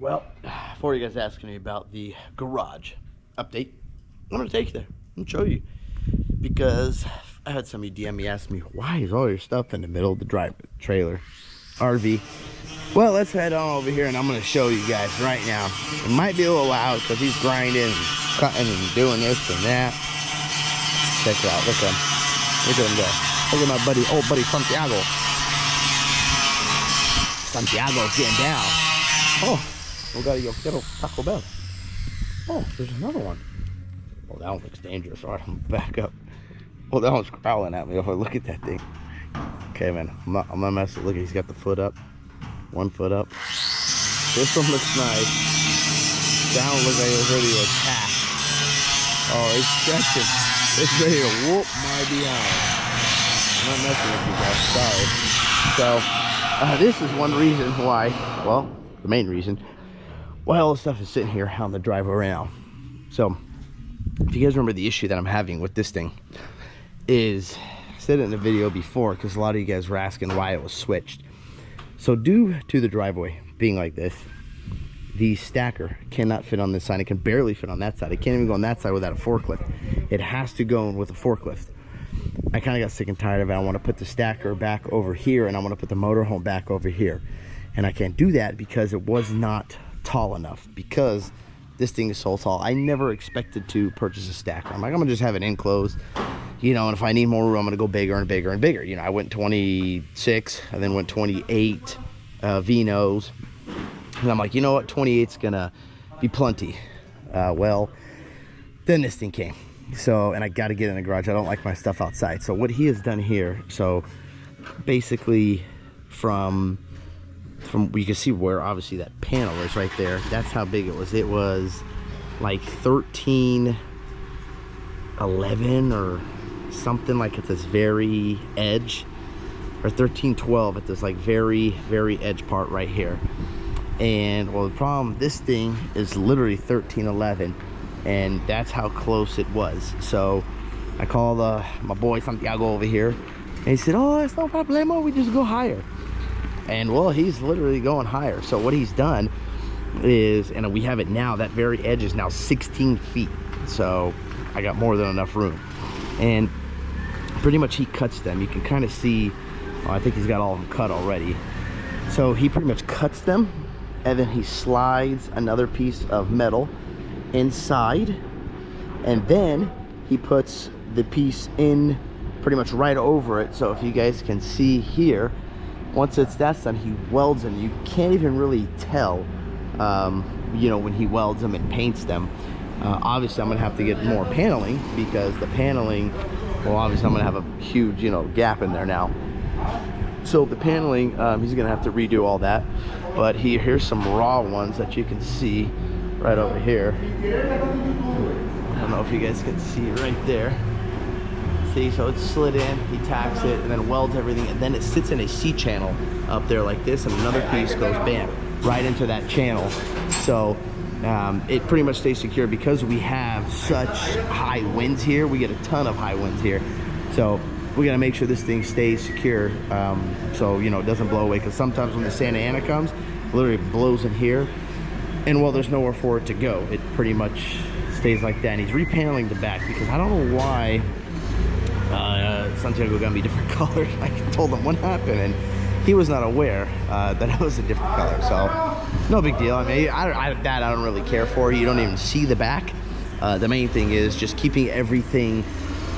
Well, before you guys asking me about the garage update, I'm gonna take you there and show you, because I had somebody DM me, ask me, why is all your stuff in the middle of the trailer RV? Well, let's head on over here and I'm gonna show you guys right now. It might be a little loud because he's grinding and cutting and doing this and that. Check it out, look at him go. Look at my buddy, old buddy Santiago. Santiago's getting down. Oh, we gotta go get a Taco Bell. Oh, there's another one. Oh, that one looks dangerous. All right, I'm gonna back up. Oh, that one's growling at me. Oh, look at that thing. Okay, man, I'm not messing. Look, he's got the foot up. One foot up. This one looks nice. That one looks like it's ready to attack. Oh, it's stretching. It's ready to whoop my behind. I'm not messing with you guys. Sorry. So, this is one reason why, well, the main reason why all this stuff is sitting here on the driveway right now. So, if you guys remember, the issue that I'm having with this thing is, I said it in the video before because a lot of you guys were asking why it was switched. So due to the driveway being like this, the stacker cannot fit on this side. It can barely fit on that side. It can't even go on that side without a forklift. It has to go with a forklift. I kind of got sick and tired of it. I want to put the stacker back over here and I want to put the motorhome back over here. And I can't do that because it was not tall enough, because this thing is so tall. I never expected to purchase a stacker. I'm like, I'm gonna just have it enclosed, you know, and if I need more room, I'm gonna go bigger and bigger and bigger. You know, I went 26, and then went 28 Vinos, and I'm like, you know what, 28's gonna be plenty. Well, then this thing came. So, and I gotta get in the garage. I don't like my stuff outside. So what he has done here, so basically from you can see where obviously that panel is right there. That's how big it was. It was like 1311 or something, like at this very edge, or 1312 at this like very edge part right here. And well, the problem, this thing is literally 1311, and that's how close it was. So I called my boy Santiago over here, and he said, oh, it's no problemo, we just go higher. And well, he's literally going higher. So what he's done is, and we have it now, that very edge is now 16 feet. So I got more than enough room. And pretty much he cuts them. You can kind of see, oh, I think he's got all of them cut already. So he pretty much cuts them, and then he slides another piece of metal inside, and then he puts the piece in pretty much right over it. So if you guys can see here, once that's done, he welds them. You can't even really tell, you know, when he welds them and paints them. Obviously, I'm gonna have to get more paneling, because the paneling, well, obviously I'm gonna have a huge, you know, gap in there now. So the paneling, he's gonna have to redo all that. But here's some raw ones that you can see right over here. I don't know if you guys can see right there. See, so it's slid in, he tacks it, and then welds everything, and then it sits in a C channel up there like this, and another piece goes, bam, right into that channel. So it pretty much stays secure, because we have such high winds here. We get a ton of high winds here. So we gotta make sure this thing stays secure, so, you know, it doesn't blow away, because sometimes when the Santa Ana comes, it literally blows in here, and well, there's nowhere for it to go. It pretty much stays like that. And he's repaneling the back, because I don't know why Santiago got me different colors. I told him what happened, and he was not aware that it was a different color. So no big deal. I mean, I don't really care for. You don't even see the back. The main thing is just keeping everything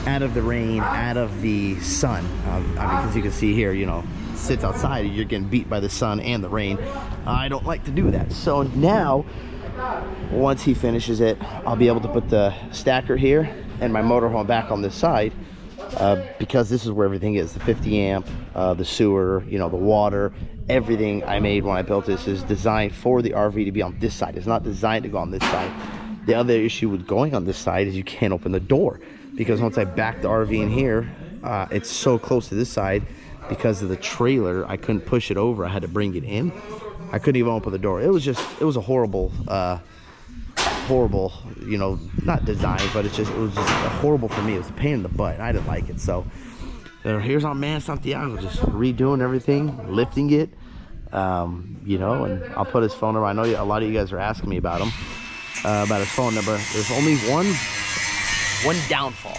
out of the rain, out of the sun. I mean, because you can see here, you know, it sits outside, you're getting beat by the sun and the rain. I don't like to do that. So now, once he finishes it, I'll be able to put the stacker here and my motorhome back on this side. Because this is where everything is, the 50 amp, the sewer, you know, the water, everything I made when I built this is designed for the RV to be on this side. It's not designed to go on this side. The other issue with going on this side is you can't open the door, because once I back the RV in here, it's so close to this side, because of the trailer, I couldn't push it over. I had to bring it in. I couldn't even open the door. It was a horrible, you know, not design, but it was just horrible for me. It was a pain in the butt. I didn't like it. So here's our man Santiago, just redoing everything, lifting it, You know, and I'll put his phone number. I know a lot of you guys are asking me about him, about his phone number. There's only one downfall.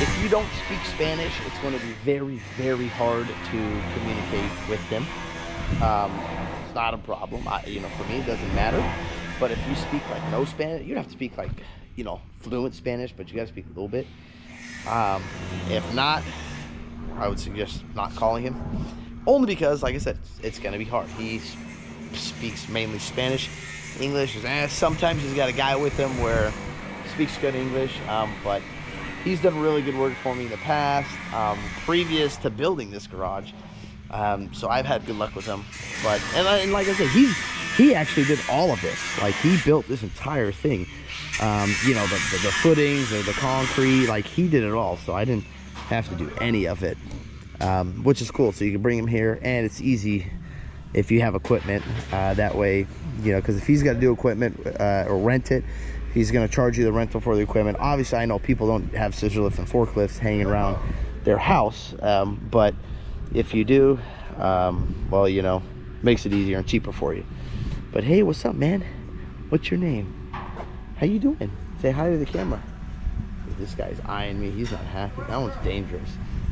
If you don't speak Spanish, it's going to be very, very hard to communicate with him. It's not a problem. You know, for me, it doesn't matter. But if you speak like no Spanish, you have to speak like, you know, fluent Spanish, but you got to speak a little bit. If not, I would suggest not calling him. Only because, like I said, it's going to be hard. He speaks mainly Spanish. English is, sometimes he's got a guy with him where he speaks good English, but he's done really good work for me in the past, previous to building this garage. So I've had good luck with him. But and like I said, he actually did all of this. Like, he built this entire thing. You know, the footings, the concrete, like, he did it all. So I didn't have to do any of it, which is cool. So you can bring him here, and it's easy if you have equipment. That way, you know, because if he's got to do equipment or rent it, he's going to charge you the rental for the equipment. Obviously, I know people don't have scissor lifts and forklifts hanging around their house, but if you do, well, you know, makes it easier and cheaper for you. But hey, what's up, man? What's your name? How you doing? Say hi to the camera. This guy's eyeing me. He's not happy. That one's dangerous.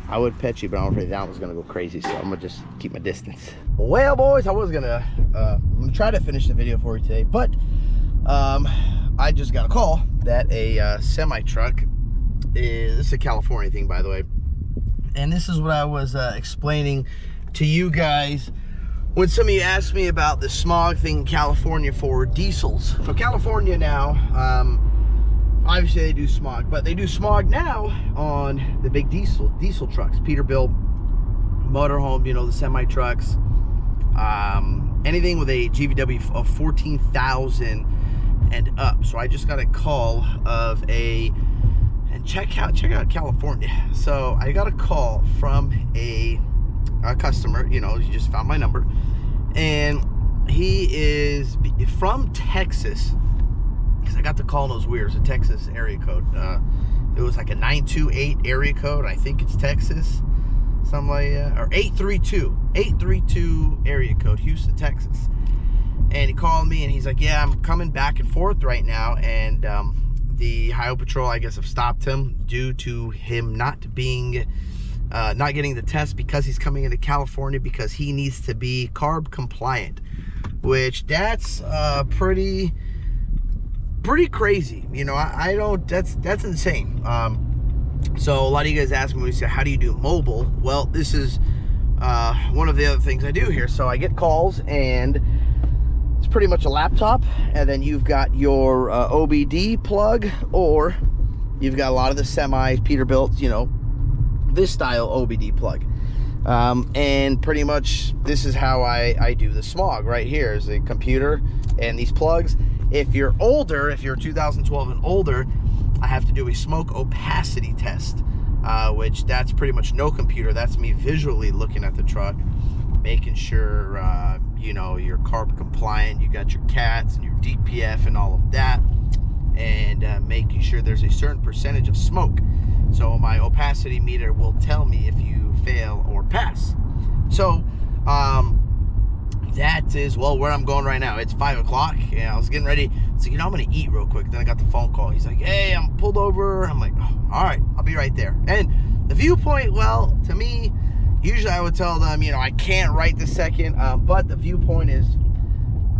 I would pet you, but I'm afraid that one's gonna go crazy, so I'm gonna just keep my distance. Well, boys, I was gonna try to finish the video for you today, but I just got a call that a semi truck is, this is a California thing, by the way, and this is what I was explaining to you guys when some of you asked me about the smog thing in California for diesels. So California now, obviously they do smog, but they do smog now on the big diesel trucks, Peterbilt motorhome, you know, the semi trucks, anything with a GVW of 14,000 and up. So I just got a call of and check out California. So I got a call from a customer, you know, he just found my number, and he is from Texas, because I got the call and it was weird. It's a Texas area code. It was like a 928 area code. I think it's Texas, something like that, or 832 area code, Houston, Texas. And he called me and he's like, yeah, I'm coming back and forth right now, and the Highway Patrol, I guess, have stopped him due to him not being not getting the test, because he's coming into California because he needs to be CARB compliant, which that's pretty crazy. You know, I don't, that's insane. So a lot of you guys ask me when you say, how do you do mobile? Well, this is one of the other things I do here. So I get calls, and it's pretty much a laptop, and then you've got your OBD plug, or you've got a lot of the semis, Peterbilt, you know, this style OBD plug. And pretty much this is how I do the smog. Right here is a computer and these plugs. If you're older, if you're 2012 and older, I have to do a smoke opacity test, which that's pretty much no computer. That's me visually looking at the truck, making sure you know, you're CARB compliant, you got your CATs and your DPF and all of that, and making sure there's a certain percentage of smoke. So my opacity meter will tell me if you fail or pass. So that is, well, where I'm going right now. It's 5 o'clock, and I was getting ready. So, you know, I'm gonna eat real quick. Then I got the phone call. He's like, hey, I'm pulled over. I'm like, oh, all right, I'll be right there. And the viewpoint, well, to me, usually I would tell them, you know, I can't right this second, but the viewpoint is,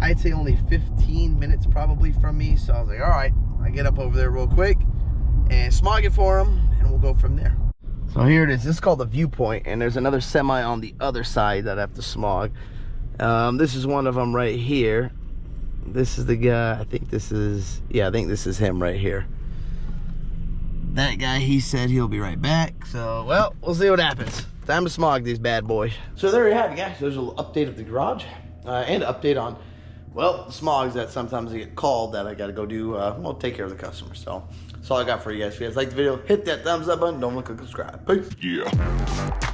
I'd say, only 15 minutes probably from me. So I was like, all right, I get up over there real quick and smog it for him, and we'll go from there. So here it is. This is called the viewpoint, and there's another semi on the other side that I have to smog. This is one of them right here. This is the guy. I think this is, yeah, I think this is him right here. That guy, he said he'll be right back. So, well, we'll see what happens. Time to smog these bad boys. So there you have it, guys. There's a little update of the garage, and an update on, well, the smogs that sometimes I get called that I got to go do, well, take care of the customer. So that's all I got for you guys. If you guys like the video, hit that thumbs up button. Don't forget to subscribe. Peace. Yeah.